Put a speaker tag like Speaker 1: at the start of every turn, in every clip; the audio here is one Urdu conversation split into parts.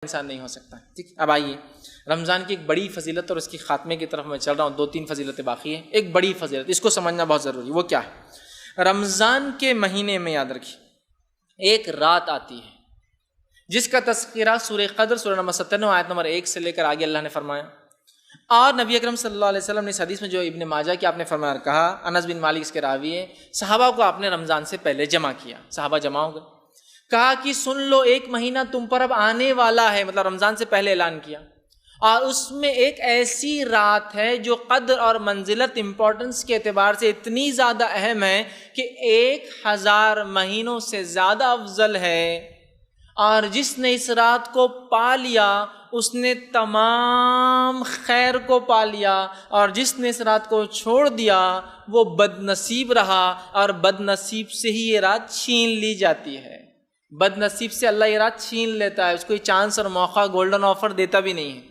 Speaker 1: انسان نہیں ہو سکتا. ٹھیک. اب آئیے رمضان کی ایک بڑی فضیلت اور اس کی خاتمے کی طرف میں چل رہا ہوں. 2-3 فضیلتیں باقی ہیں. ایک بڑی فضیلت اس کو سمجھنا بہت ضروری. وہ کیا ہے؟ رمضان کے مہینے میں یاد رکھیے ایک رات آتی ہے جس کا تذکرہ سورہ قدر سورہ نمبر 97 آیت نمبر 1 سے لے کر آگے اللہ نے فرمایا. اور نبی اکرم صلی اللہ علیہ وسلم نے اس حدیث میں جو ابن ماجہ کی آپ نے فرمایا کہا، انس بن مالک اس کے راوی ہے، صحابہ کو آپ نے رمضان سے پہلے جمع کیا. صحابہ جمع ہو گئے، کہا کہ سن لو ایک مہینہ تم پر اب آنے والا ہے، مطلب رمضان سے پہلے اعلان کیا، اور اس میں ایک ایسی رات ہے جو قدر اور منزلت امپورٹنس کے اعتبار سے اتنی زیادہ اہم ہے کہ 1000 مہینوں سے زیادہ افضل ہے، اور جس نے اس رات کو پا لیا اس نے تمام خیر کو پا لیا، اور جس نے اس رات کو چھوڑ دیا وہ بد نصیب رہا، اور بد نصیب سے ہی یہ رات چھین لی جاتی ہے. بد نصیب سے اللہ یہ رات چھین لیتا ہے، اس کو چانس اور موقع گولڈن آفر دیتا بھی نہیں ہے.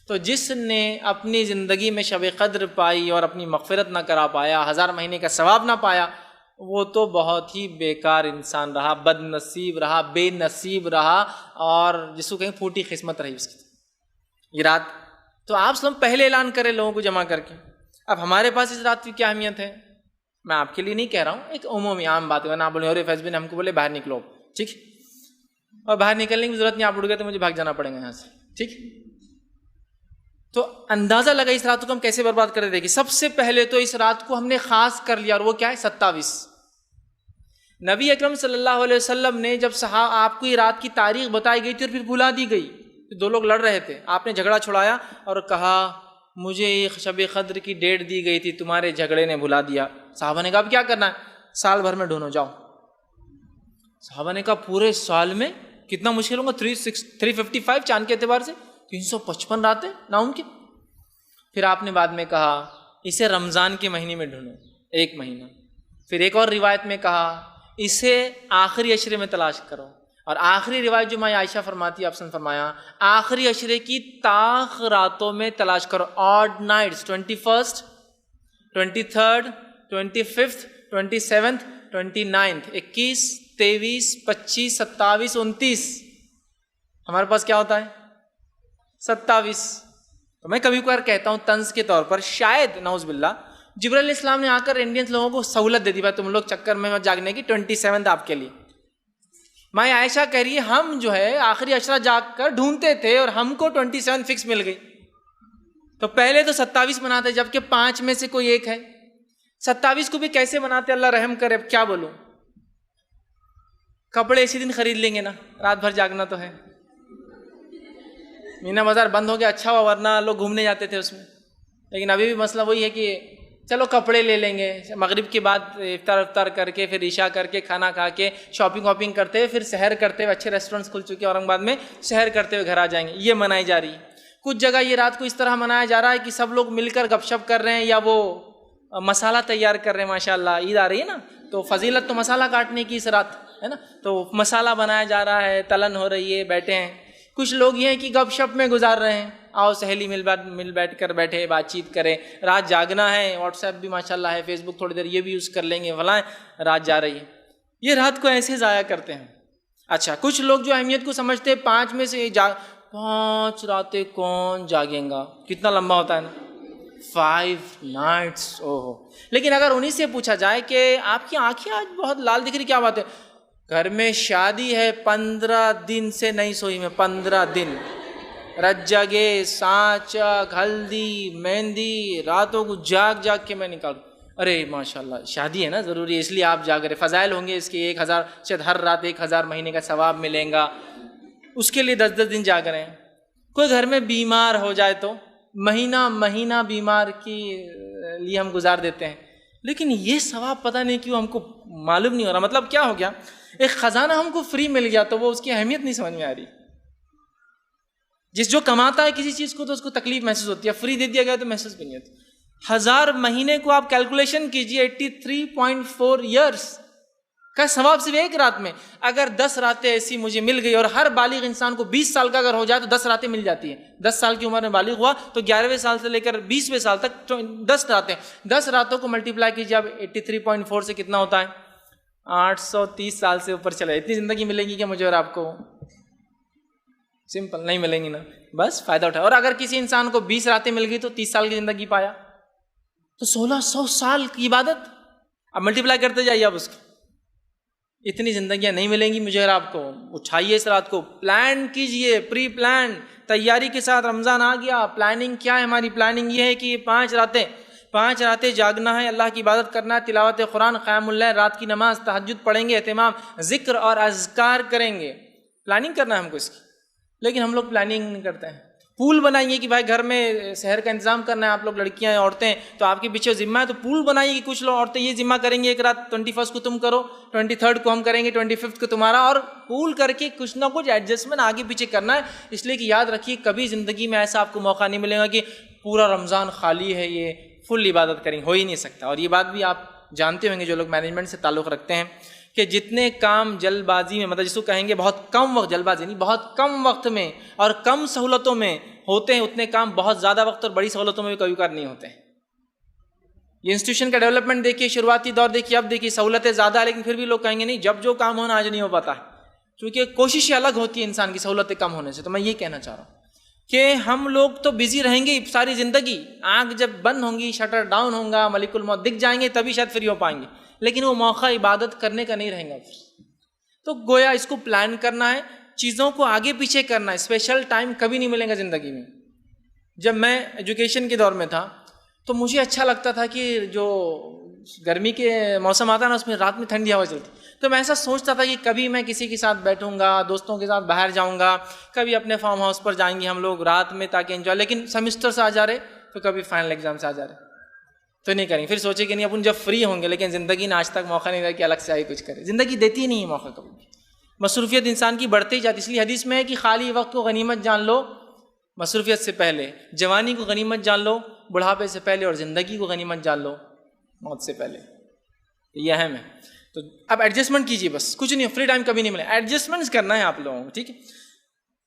Speaker 1: تو جس نے اپنی زندگی میں شب قدر پائی اور اپنی مغفرت نہ کرا پایا، 1000 مہینے کا ثواب نہ پایا، وہ تو بہت ہی بیکار انسان رہا، بد نصیب رہا، بے نصیب رہا، اور جس کو کہیں پھوٹی قسمت رہی اس کی. یہ رات تو آپ سب پہلے اعلان کریں لوگوں کو جمع کر کے. اب ہمارے پاس اس رات کی کیا اہمیت ہے؟ میں آپ کے لیے نہیں کہہ رہا ہوں، ایک عمومی عام بات ہے. ورنہ آپ بولے اور فیض نے ہم کو بولے باہر نکلو، ٹھیک، اور باہر نکلنے کی ضرورت نہیں، آپ اڑ گئے تو مجھے بھاگ جانا پڑے گا یہاں سے، ٹھیک. تو اندازہ لگا اس رات کو ہم کیسے برباد کر دیں گے. سب سے پہلے تو اس رات کو ہم نے خاص کر لیا، اور وہ کیا ہے؟ 27. نبی اکرم صلی اللہ علیہ وسلم نے جب آپ کو یہ رات کی تاریخ بتائی گئی تھی اور پھر بھلا دی گئی، 2 لوگ لڑ رہے تھے، آپ نے جھگڑا چھڑایا اور کہا مجھے یہ شب قدر کی ڈیٹ دی گئی تھی، تمہارے جھگڑے نے بھلا دیا. صحابہ نے کہا اب کیا کرنا ہے؟ سال بھر میں ڈھونڈو جاؤ. صحابہ نے کہا پورے سال میں کتنا مشکل ہوگا؟ 355 چاند کے اعتبار سے 355 راتیں ناممکن. پھر آپ نے بعد میں کہا اسے رمضان کے مہینے میں ڈھونڈو، 1 مہینہ. پھر ایک اور روایت میں کہا اسے آخری عشرے میں تلاش کرو، اور آخری روایت جو ماں عائشہ فرماتی ہے، آپ نے فرمایا آخری عشرے کی طاق راتوں میں تلاش کرو. Odd nights, 21st 23rd 25th 27th 29th 21 23 25 27 29. ہمارے پاس کیا ہوتا ہے؟ 27. تو میں کبھی کبھار کہتا ہوں طنز کے طور پر، شاید نعوذ باللہ جبرائیل علیہ السلام نے آ کر انڈینس لوگوں کو سہولت دے دی، بھائی تم لوگ چکر میں مت جاگنے کی، 27 آپ کے لیے. ماں عائشہ کہہ رہی ہے ہم جو ہے آخری عشرہ جاگ کر ڈھونڈتے تھے اور ہم کو 27 فکس مل گئی. تو پہلے تو 27 بناتے، جبکہ 5 میں سے کوئی ایک ہے. 27 کو بھی کیسے بناتے؟ اللہ رحم کرے. اب کیا بولوں، کپڑے اسی دن خرید لیں گے نا، رات بھر جاگنا تو ہے. مینا بازار بند ہو گیا، اچھا ہوا، ورنہ لوگ گھومنے جاتے تھے اس میں. لیکن ابھی بھی مسئلہ وہی ہے کہ چلو کپڑے لے لیں گے، مغرب کے بعد افطار کر کے پھر عشاء کر کے کھانا کھا کے شاپنگ واپنگ کرتے ہوئے پھر سحر کرتے ہوئے، اچھے ریسٹورینٹس کھل چکے ہیں اورنگ آباد میں، سحر کرتے ہوئے گھر آ جائیں گے. یہ منائی جا رہی ہے. کچھ جگہ یہ رات کو اس طرح منایا جا رہا ہے کہ سب لوگ مل کر گپ شپ کر رہے ہیں یا وہ مسالہ تیار کر رہے ہیں. ماشاء اللہ عید آ رہی ہے نا، تو فضیلت تو مسالہ کاٹنے کی اس رات ہے نا، تو مسالہ بنایا جا رہا ہے، تلن ہو رہی ہے، بیٹھے ہیں. کچھ لوگ یہ ہیں کہ گپ شپ میں گزار رہے ہیں، آؤ سہیلی مل بیٹھ کر بیٹھے بات چیت کریں. رات جاگنا ہے، واٹس ایپ بھی ماشاءاللہ ہے، فیس بک تھوڑی دیر یہ بھی یوز کر لیں گے، فلاں رات جا رہی ہے. یہ رات کو ایسے ضائع کرتے ہیں. اچھا کچھ لوگ جو اہمیت کو سمجھتے ہیں 5 میں سے 5 راتیں کون جاگیں گا، کتنا لمبا ہوتا ہے نا، 5 nights. اوہو. لیکن اگر انہی سے پوچھا جائے کہ آپ کی آنکھیں آج بہت لال دکھ رہی، کیا بات ہے؟ گھر میں شادی ہے، 15 دن سے نہیں سوئی میں، 15 دن رجگے سانچا ہلدی مہندی، راتوں کو جاگ کے میں نکالوں. ارے ماشاءاللہ شادی ہے نا، ضروری ہے، اس لیے آپ جاگ رہے. فضائل ہوں گے اس کے 1000، شاید ہر رات 1000 مہینے کا ثواب ملیں گا، اس کے لیے 10 دن جاگ رہے ہیں. کوئی گھر میں بیمار ہو جائے تو مہینہ بیمار کی لیے ہم گزار دیتے ہیں. لیکن یہ ثواب پتہ نہیں کیوں ہم کو معلوم نہیں ہو رہا. مطلب کیا ہو گیا؟ ایک خزانہ ہم کو فری مل گیا تو وہ اس کی اہمیت نہیں سمجھ میں آ رہی. جو کماتا ہے کسی چیز کو تو اس کو تکلیف محسوس ہوتی ہے، فری دے دیا گیا تو محسوس بھی نہیں ہوتی. 1000 مہینے کو آپ کیلکولیشن کیجئے، 83.4 ایئرس کا ثواب صرف ایک رات میں. اگر 10 راتیں ایسی مجھے مل گئی، اور ہر بالغ انسان کو 20 سال کا اگر ہو جائے تو 10 راتیں مل جاتی ہیں. 10 سال کی عمر میں بالغ ہوا تو 11ویں سال سے لے کر 20ویں سال تک 10 راتیں، 10 راتوں کو ملٹیپلائی کیجئے. اب 83.4 سے کتنا ہوتا ہے؟ 830 سال سے اوپر چلا. اتنی زندگی ملے گی کہ مجھے اور آپ کو؟ سمپل، نہیں ملیں گی نا، بس فائدہ اٹھائے. اور اگر کسی انسان کو 20 راتیں مل گئی تو 30 سال کی زندگی پایا، تو 1600 سال کی عبادت. اب ملٹیپلائی کرتے جائیے آپ اس کو. اتنی زندگیاں نہیں ملیں گی مجھے اور آپ کو. اٹھائیے اس رات کو، پلان کیجئے، پری پلان تیاری کے ساتھ. رمضان آ گیا، پلاننگ کیا ہے ہماری؟ پلاننگ یہ ہے کہ 5 راتیں جاگنا ہے، اللہ کی عبادت کرنا ہے، تلاوت قرآن، قیام اللیل، رات کی نماز، تہجد پڑھیں گے، اہتمام ذکر اور اذکار کریں گے. پلاننگ کرنا ہے ہم کو اس کی. لیکن ہم لوگ پلاننگ نہیں کرتے ہیں. پول بنائیے کہ بھائی گھر میں سحر کا انتظام کرنا ہے، آپ لوگ لڑکیاں ہیں، عورتیں، تو آپ کے پیچھے ذمہ ہے، تو پول بنائیے کہ کچھ لوگ عورتیں یہ ذمہ کریں گے ایک رات 21 کو تم کرو، 23 کو ہم کریں گے، 25 کو تمہارا، اور پول کر کے کچھ نہ کچھ ایڈجسٹمنٹ آگے پیچھے کرنا ہے. اس لیے کہ یاد رکھیے کبھی زندگی میں ایسا آپ کو موقع نہیں ملے گا کہ پورا رمضان خالی ہے، یہ فل عبادت کریں، ہو ہی نہیں سکتا. اور یہ بات بھی آپ جانتے ہوں گے جو لوگ مینجمنٹ سے تعلق رکھتے ہیں کہ جتنے کام جلد بازی میں، مطلب جس کو کہیں گے بہت کم وقت، جلد بازی نہیں، بہت کم وقت میں اور کم سہولتوں میں ہوتے ہیں، اتنے کام بہت زیادہ وقت اور بڑی سہولتوں میں بھی کبھی کبھار نہیں ہوتے ہیں. یہ انسٹیٹیوشن کا ڈیولپمنٹ دیکھیے، شروعاتی دور دیکھیے، اب دیکھیے سہولتیں زیادہ ہے، لیکن پھر بھی لوگ کہیں گے نہیں، جب جو کام ہونا آج نہیں ہو پاتا ہے، کیونکہ کوششیں الگ ہوتی ہے انسان کی سہولتیں کم ہونے سے. تو میں یہ کہنا چاہ رہا ہوں کہ ہم لوگ تو بزی رہیں گے ساری زندگی. آنکھ جب بند ہوں گی، شٹر ڈاؤن ہوگا، ملک الموت دکھ جائیں گے، تبھی شاید فری ہو پائیں گے، لیکن وہ موقع عبادت کرنے کا نہیں رہیں گا. تو گویا اس کو پلان کرنا ہے، چیزوں کو آگے پیچھے کرنا ہے. اسپیشل ٹائم کبھی نہیں ملے گا زندگی میں. جب میں ایجوکیشن کے دور میں تھا تو مجھے اچھا لگتا تھا کہ جو گرمی کے موسم آتا نا، اس میں رات میں ٹھنڈی ہوا چلتی، تو میں ایسا سوچتا تھا کہ کبھی میں کسی کے ساتھ بیٹھوں گا، دوستوں کے ساتھ باہر جاؤں گا، کبھی اپنے فارم ہاؤس پر جائیں گے ہم لوگ رات میں تاکہ انجوائے. لیکن سیمسٹر سے آ جا رہے تو کبھی فائنل ایگزام سے آ جا رہے تو نہیں کریں گے. پھر سوچے کہ نہیں اپن جب فری ہوں گے، لیکن زندگی نے آج تک موقع نہیں دیا کہ الگ سے آئی کچھ کرے. زندگی دیتی ہی نہیں ہے موقع کبھی بھی. مصروفیت انسان کی بڑھتے ہی جاتی. اس لیے حدیث میں ہے کہ خالی وقت کو غنیمت جان لو مصروفیت سے پہلے، جوانی کو غنیمت جان لو بڑھاپے سے پہلے، اور زندگی کو غنیمت جان لو موت سے پہلے. یہ اہم ہے. تو اب ایڈجسٹمنٹ کیجیے، بس کچھ نہیں، فری ٹائم کبھی نہیں ملے، ایڈجسٹمنٹس کرنا ہے آپ لوگوں کو. ٹھیک ہے.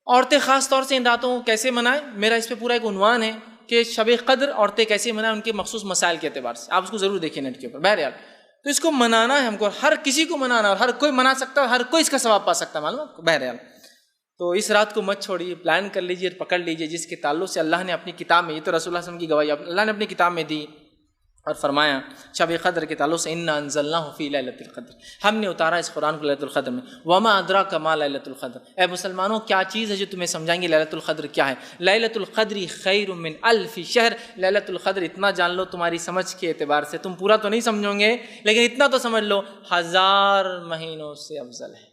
Speaker 1: عورتیں خاص طور سے ان راتوں کو کیسے منائیں، میرا اس پہ پورا ایک عنوان ہے کہ شب قدر عورتیں کیسے منائیں ان کے مخصوص مسائل کے اعتبار سے. آپ اس کو ضرور دیکھیں نیٹ کے اوپر. بہرحال تو اس کو منانا ہے ہم کو، ہر کسی کو منانا، اور ہر کوئی منا سکتا ہے، ہر کوئی اس کا ثواب پا سکتا ہے، معلوم ہے. بہرحال تو اس رات کو مت چھوڑیے، پلان کر لیجیے، پکڑ لیجیے، جس کے تعلق سے اللہ نے اپنی کتاب میں، یہ تو رسول اللہ صلی اللہ علیہ وسلم کی گواہی اللہ نے اپنی کتاب میں دی اور فرمایا شب قدر کے تعلق سے انا انزلناہ فی لیلۃ القدر، ہم نے اتارا اس قرآن کو لیلۃ القدر میں. وما ادراک ما لیلۃ القدر، اے مسلمانوں کیا چیز ہے جو تمہیں سمجھائیں گے لیلۃ القدر کیا ہے. لیلۃ القدر خیر من الف شہر، لیلۃ القدر اتنا جان لو تمہاری سمجھ کے اعتبار سے، تم پورا تو نہیں سمجھو گے لیکن اتنا تو سمجھ لو 1000 مہینوں سے افضل ہے،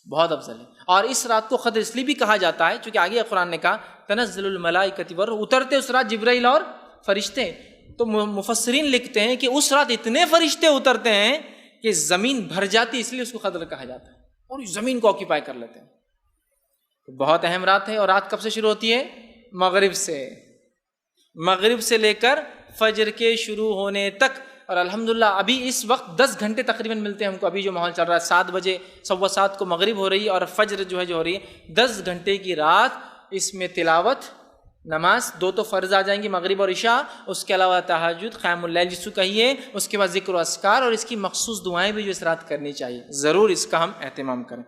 Speaker 1: بہت افضل ہے. اور اس رات کو قدر اس لیے بھی کہا جاتا ہے چونکہ آگے قرآن نے کہا تنزل الملائکۃ والروح، اترتے اس رات جبرائیل اور فرشتے. تو مفسرین لکھتے ہیں کہ اس رات اتنے فرشتے اترتے ہیں کہ زمین بھر جاتی، اس لیے اس کو قدر کہا جاتا ہے، اور زمین کو آکیپائی کر لیتے ہیں. بہت اہم رات ہے. اور رات کب سے شروع ہوتی ہے؟ مغرب سے. مغرب سے لے کر فجر کے شروع ہونے تک. اور الحمدللہ ابھی اس وقت 10 گھنٹے تقریباً ملتے ہیں ہم کو. ابھی جو ماحول چل رہا ہے 7 بجے 7:15 کو مغرب ہو رہی ہے، اور فجر جو ہے ہو رہی ہے. 10 گھنٹے کی رات، اس میں تلاوت، نماز 2 تو فرض آ جائیں گی، مغرب اور عشاء، اس کے علاوہ تہجد، قیام اللیل جس کو کہیے، اس کے بعد ذکر و اذکار، اور اس کی مخصوص دعائیں بھی جو اس رات کرنی چاہیے. ضرور اس کا ہم اہتمام کریں.